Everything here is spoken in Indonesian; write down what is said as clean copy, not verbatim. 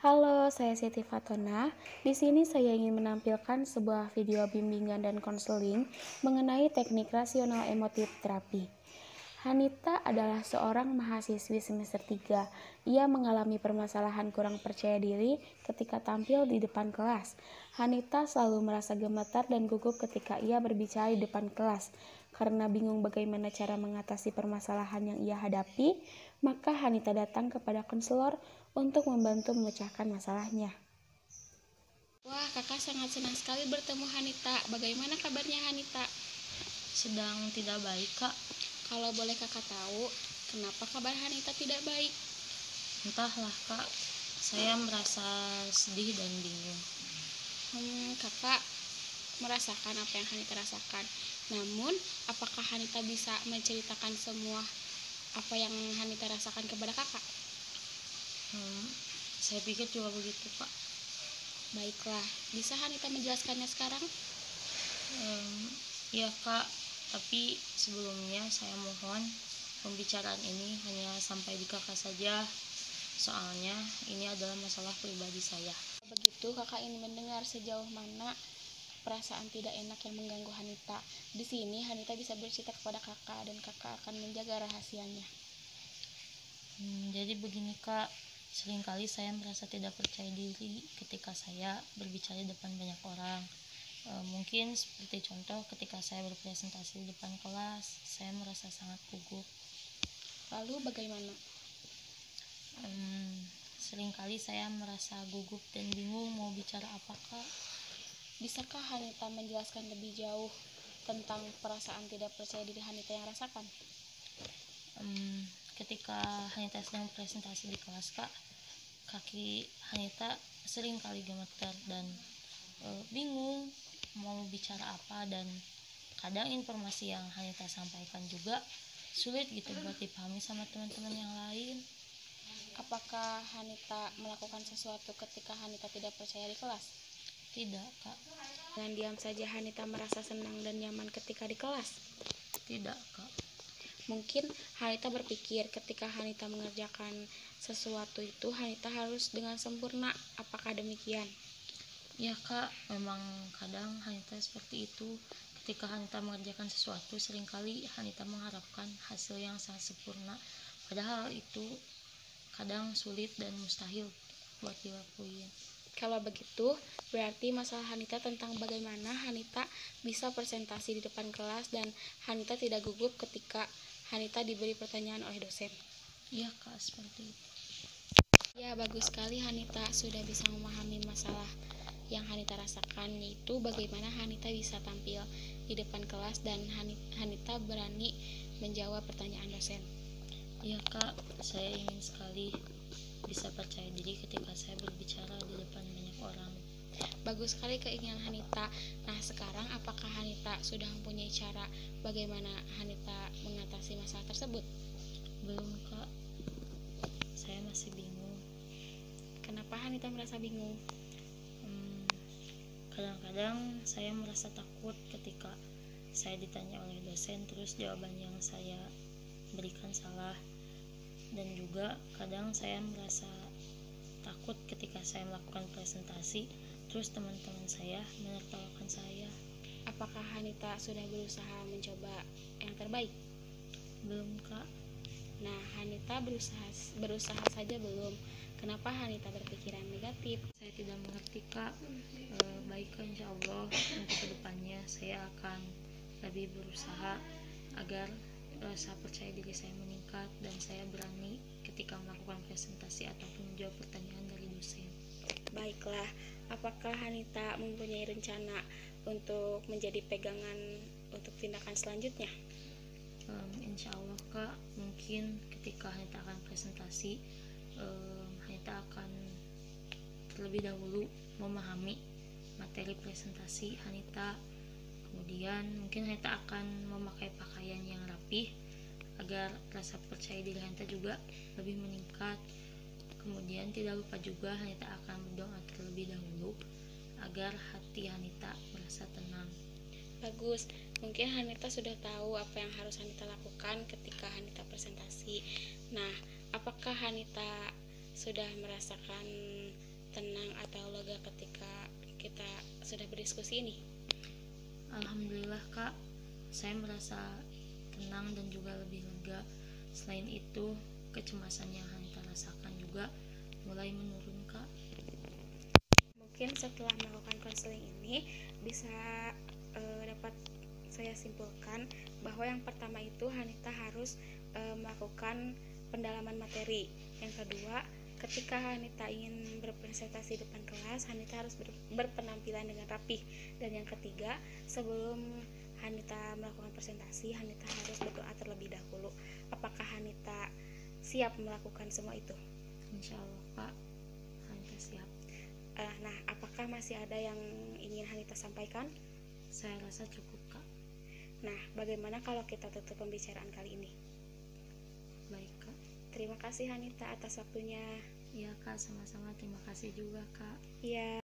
Halo, saya Siti Fatona. Di sini saya ingin menampilkan sebuah video bimbingan dan konseling mengenai teknik rasional emotif terapi. Hanita adalah seorang mahasiswi semester 3. Ia mengalami permasalahan kurang percaya diri ketika tampil di depan kelas. Hanita selalu merasa gemetar dan gugup ketika ia berbicara di depan kelas. Karena bingung bagaimana cara mengatasi permasalahan yang ia hadapi, maka Hanita datang kepada konselor untuk membantu memecahkan masalahnya. Wah, kakak sangat senang sekali bertemu Hanita. Bagaimana kabarnya Hanita? Sedang tidak baik, Kak. Kalau boleh kakak tahu, kenapa kabar Hanita tidak baik? Entahlah, Kak. Saya merasa sedih dan bingung. Kakak merasakan apa yang Hanita rasakan. Namun, apakah Hanita bisa menceritakan semua apa yang Hanita rasakan kepada kakak? Saya pikir juga begitu, Kak. Baiklah, bisa Hanita menjelaskannya sekarang? Ya, Kak. Tapi sebelumnya saya mohon pembicaraan ini hanya sampai di kakak saja. Soalnya ini adalah masalah pribadi saya. Begitu, kakak ingin mendengar sejauh mana perasaan tidak enak yang mengganggu Hanita. Di sini Hanita bisa bercerita kepada kakak dan kakak akan menjaga rahasianya. Jadi begini, Kak. Seringkali saya merasa tidak percaya diri ketika saya berbicara di depan banyak orang. Mungkin seperti contoh ketika saya berpresentasi di depan kelas, saya merasa sangat gugup. Lalu bagaimana? Seringkali saya merasa gugup dan bingung mau bicara apa, Kak. Bisakah Hanita menjelaskan lebih jauh tentang perasaan tidak percaya diri Hanita yang rasakan? Ketika Hanita sedang presentasi di kelas, Kak, kaki Hanita sering kali gemetar dan bingung mau bicara apa, dan kadang informasi yang Hanita sampaikan juga sulit gitu buat dipahami sama teman-teman yang lain. Apakah Hanita melakukan sesuatu ketika Hanita tidak percaya di kelas? Tidak, Kak. Dengan diam saja Hanita merasa senang dan nyaman ketika di kelas? Tidak, Kak. Mungkin Hanita berpikir ketika Hanita mengerjakan sesuatu itu Hanita harus dengan sempurna. Apakah demikian? Ya, Kak, memang kadang Hanita seperti itu. Ketika Hanita mengerjakan sesuatu, seringkali Hanita mengharapkan hasil yang sangat sempurna. Padahal itu kadang sulit dan mustahil buat dilakuin. Kalau begitu, berarti masalah Hanita tentang bagaimana Hanita bisa presentasi di depan kelas dan Hanita tidak gugup ketika Hanita diberi pertanyaan oleh dosen. Iya, Kak, seperti itu. Ya, bagus sekali Hanita sudah bisa memahami masalah yang Hanita rasakan, yaitu bagaimana Hanita bisa tampil di depan kelas dan Hanita berani menjawab pertanyaan dosen. Iya, Kak, saya ingin sekali bisa percaya diri ketika saya berbicara di depan banyak orang. Bagus sekali keinginan Hanita. Nah, sekarang apakah Hanita sudah mempunyai cara bagaimana Hanita mengatasi masalah tersebut? Belum, Kak. Saya masih bingung. Kenapa Hanita merasa bingung? Kadang-kadang saya merasa takut ketika saya ditanya oleh dosen terus jawaban yang saya berikan salah. Dan juga kadang saya merasa takut ketika saya melakukan presentasi terus teman-teman saya menertawakan saya. Apakah Hanita sudah berusaha mencoba yang terbaik? Belum, Kak. Nah, Hanita berusaha saja belum. Kenapa Hanita berpikiran negatif? Saya tidak mengerti, Kak. Baiklah, insya Allah untuk kedepannya saya akan lebih berusaha agar rasa percaya diri saya meningkat dan saya berani ketika melakukan presentasi ataupun menjawab pertanyaan dari dosen. Baiklah, apakah Hanita mempunyai rencana untuk menjadi pegangan untuk tindakan selanjutnya? Insya Allah, Kak, mungkin ketika Hanita akan presentasi, Hanita akan terlebih dahulu memahami materi presentasi Hanita. Kemudian mungkin Hanita akan memakai pakaian yang rapih agar rasa percaya diri Hanita juga lebih meningkat. Kemudian tidak lupa juga Hanita akan berdoa terlebih dahulu agar hati Hanita merasa tenang. Bagus, mungkin Hanita sudah tahu apa yang harus Hanita lakukan ketika Hanita presentasi. Nah, apakah Hanita sudah merasakan tenang atau lega ketika kita sudah berdiskusi ini? Alhamdulillah Kak, saya merasa tenang dan juga lebih lega. Selain itu, kecemasan yang Hanita rasakan juga mulai menurun Kak. Mungkin setelah melakukan konseling ini bisa dapat saya simpulkan bahwa yang pertama itu Hanita harus melakukan pendalaman materi. Yang kedua, ketika Hanita ingin berpresentasi depan kelas, Hanita harus berpenampilan dengan rapih. Dan yang ketiga, sebelum Hanita melakukan presentasi, Hanita harus berdoa terlebih dahulu. Apakah Hanita siap melakukan semua itu? Insya Allah Kak, Hanita siap. Nah, apakah masih ada yang ingin Hanita sampaikan? Saya rasa cukup Kak. Nah, bagaimana kalau kita tutup pembicaraan kali ini? Baik Kak. Terima kasih Hanita atas waktunya. Iya Kak, sama-sama, terima kasih juga Kak. Iya.